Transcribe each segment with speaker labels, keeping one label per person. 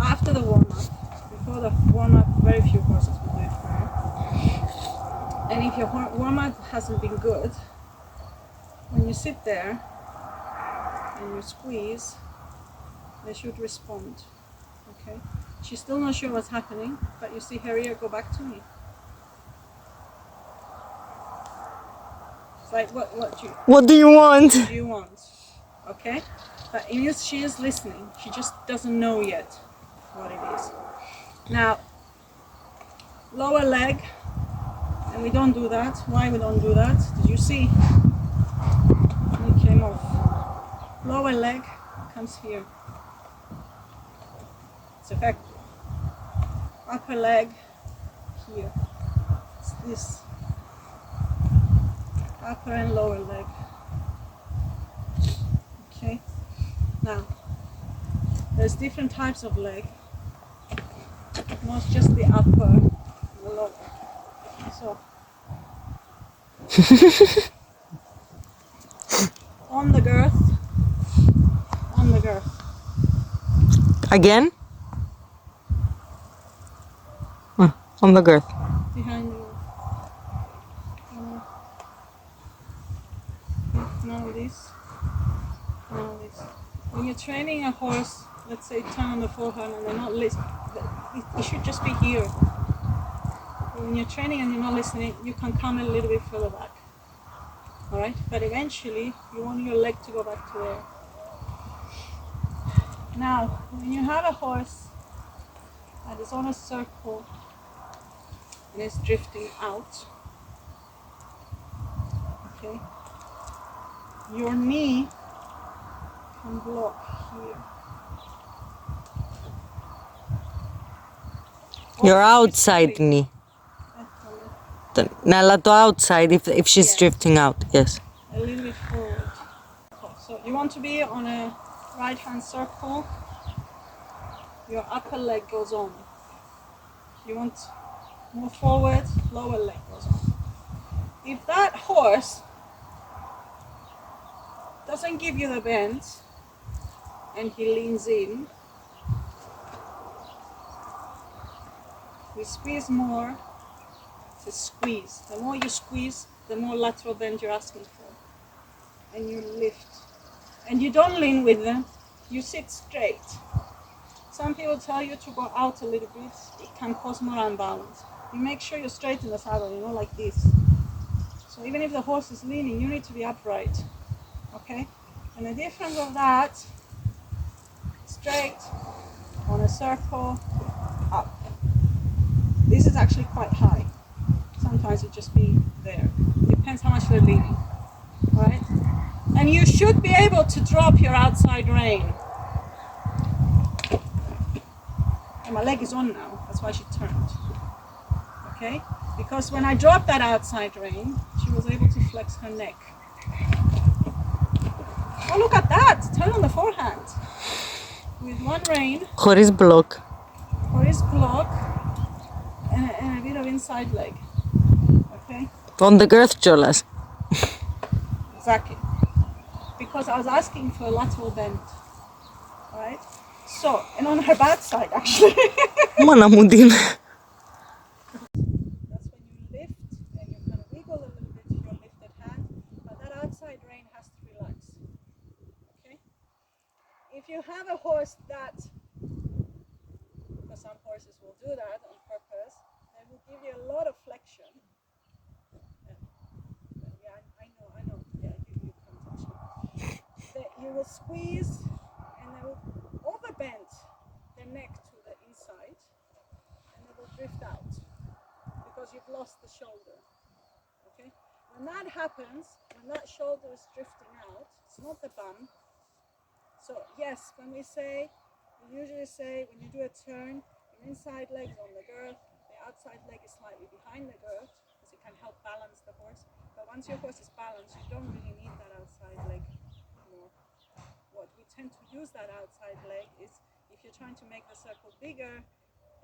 Speaker 1: after the warm-up. Before the warm-up, very few horses will do it for you. And if your warm-up hasn't been good, when you sit there and you squeeze, they should respond. Okay? She's still not sure what's happening, but you see her ear go back to me. It's like, what
Speaker 2: do you want?
Speaker 1: What do you want? Okay? But it means she is listening. She just doesn't know yet what it is. Now, lower leg, and we don't do that. Why we don't do that? Did you see? It came off. Lower leg comes here. It's effective. Upper leg here. It's this. Upper and lower leg. Okay. Now, there's different types of leg. Not just the upper and the lower. So, on the girth.
Speaker 2: Again? On the girth.
Speaker 1: Behind the girth. Now this. When you're training a horse, let's say turn on the forehand and they're not listening, it should just be here. When you're training and you're not listening, you can come a little bit further back. Alright? But eventually, you want your leg to go back to there. Now, when you have a horse that is on a circle and is drifting out, okay, your knee can block here.
Speaker 2: Your outside knee. Nella to outside if she's drifting out, yes.
Speaker 1: A little bit forward. So you want to be on a right hand circle, your upper leg goes on. You want to move forward, lower leg goes on. If that horse doesn't give you the bend and he leans in, we squeeze more to squeeze. The more you squeeze, the more lateral bend you're asking for. And you lift. And you don't lean with them, you sit straight. Some people tell you to go out a little bit, it can cause more unbalance. You make sure you're straight in the saddle, like this. So even if the horse is leaning, you need to be upright. Okay? And the difference of that, straight, on a circle, up. This is actually quite high. Sometimes it just be there. Depends how much they're leaning. Right? And you should be able to drop your outside rein. And my leg is on now, that's why she turned. Okay? Because when I dropped that outside rein, she was able to flex her neck. Oh, look at that! Turn on the forehand. With one rein.
Speaker 2: Χωρίς block.
Speaker 1: Χωρίς block. And a bit of inside leg. Okay?
Speaker 2: On the girth κιόλας.
Speaker 1: Exactly. Because I was asking for a lateral bend. Alright? So, and on her bad side actually.
Speaker 2: Μάνα μου τι είναι.
Speaker 1: That's when you lift and you kind of wiggle a little bit your lifted hand, but that outside rein has to relax. Okay? If you have a horse that, because some horses will do that on purpose, they will give you a lot of flexion. Yeah, I know. Yeah, you can touch it. You will squeeze and they will overbend their neck to the inside and they will drift out because you've lost the shoulder. Okay? When that happens, when that shoulder is drifting out, it's not the bum. So yes, when we usually say when you do a turn, your inside leg is on the girth, the outside leg is slightly behind the girth because it can help balance the horse. But once your horse is balanced, you don't really need that outside leg more. What we tend to use that outside leg is if you're trying to make the circle bigger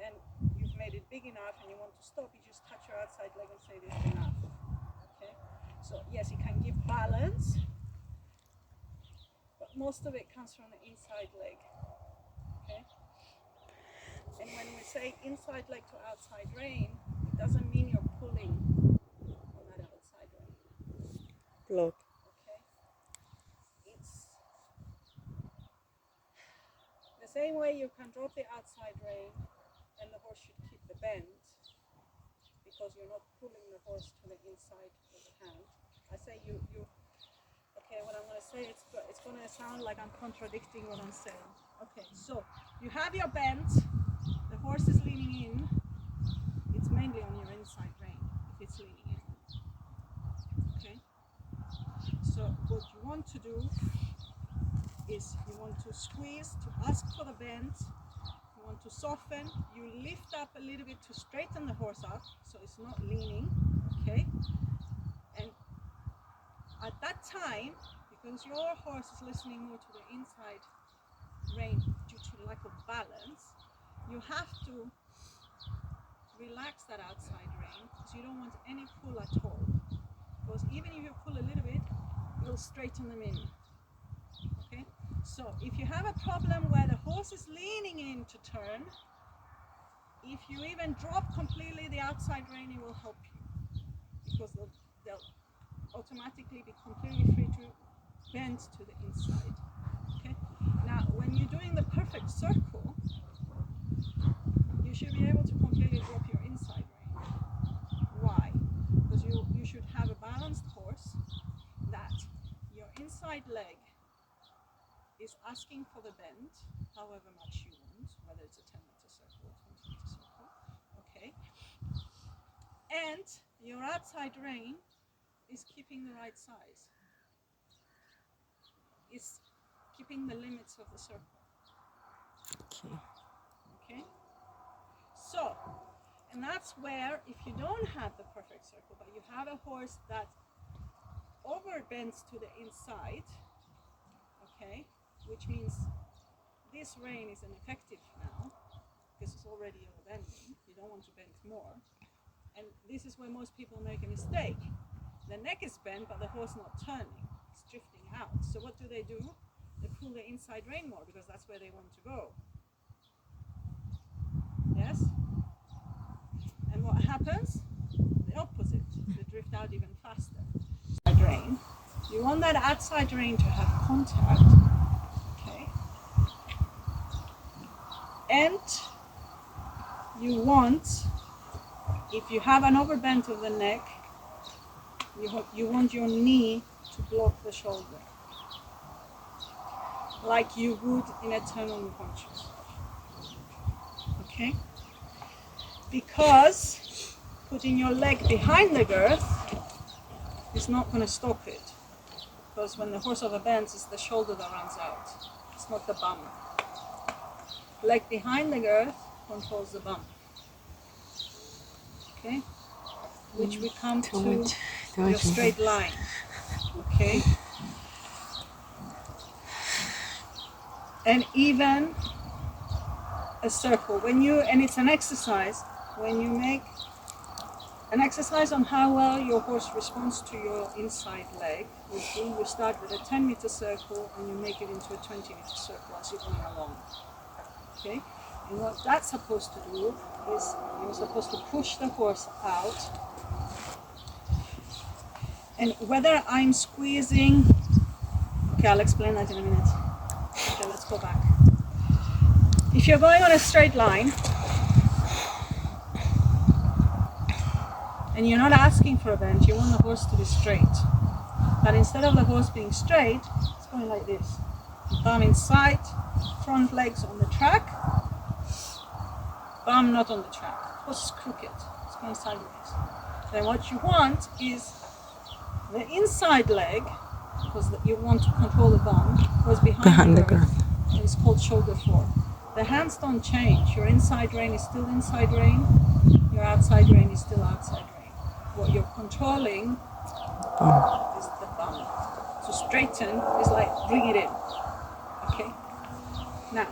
Speaker 1: and you've made it big enough and you want to stop, you just touch your outside leg and say this is enough. Okay? So yes, it can give balance, but most of it comes from the inside leg. Okay? say inside leg to outside rein, it doesn't mean you're pulling on that outside rein.
Speaker 2: Block.
Speaker 1: Okay? It's the same way you can drop the outside rein and the horse should keep the bend because you're not pulling the horse to the inside of the hand. I say you okay, what I'm going to say, it's going to sound like I'm contradicting what I'm saying. Okay, so you have your bend, the horse is leaning in, it's mainly on your inside rein if it's leaning in. Okay, so what you want to do is you want to squeeze to ask for the bend, you want to soften, you lift up a little bit to straighten the horse up so it's not leaning, okay? And at that time, because your horse is listening more to the inside rein due to lack of balance, you have to relax that outside rein because you don't want any pull at all. Because even if you pull a little bit, it'll straighten them in. Okay? So if you have a problem where the horse is leaning in to turn, if you even drop completely the outside rein, it will help you because they'll automatically be completely free to bend to the inside. Okay? Now, when you're doing the perfect circle, you should be able to completely drop your inside rein. Why? Because you should have a balanced horse that your inside leg is asking for the bend, however much you want, whether it's a 10-meter circle or 20-meter circle, okay? And your outside rein is keeping the right size. Is keeping the limits of the circle.
Speaker 2: Okay.
Speaker 1: Okay? So, and that's where if you don't have the perfect circle, but you have a horse that overbends to the inside, okay, which means this rein is ineffective now because it's already overbending. You don't want to bend more. And this is where most people make a mistake. The neck is bent, but the horse not turning. It's drifting out. So what do? They pull the inside rein more because that's where they want to go. Yes? And what happens? The opposite. They drift out even faster. Outside rein. You want that outside rein to have contact. Okay? And you want, if you have an overbend of the neck, you want your knee to block the shoulder, like you would in a turn on the punches. Okay? Because putting your leg behind the girth is not going to stop it. Because when the horse overbends, it's the shoulder that runs out. It's not the bum. Leg behind the girth controls the bum. Okay? Which we come to your straight line. Okay? And even a circle. And it's an exercise, when you make an exercise on how well your horse responds to your inside leg, you start with a 10-meter circle and you make it into a 20-meter circle as you're going along. Okay? And what that's supposed to do is you're supposed to push the horse out. And whether I'm squeezing, okay, I'll explain that in a minute. Okay, let's go back. If you're going on a straight line and you're not asking for a bend, you want the horse to be straight. But instead of the horse being straight, it's going like this. Thumb inside, front legs on the track, bum not on the track. Horse is crooked, it's going sideways. Then what you want is the inside leg, because you want to control the bum, goes behind the girth. And it's called shoulder floor. The hands don't change. Your inside rein is still inside rein. Your outside rein is still outside rein. What you're controlling is the bum. To straighten is like bring it in. Okay? Now,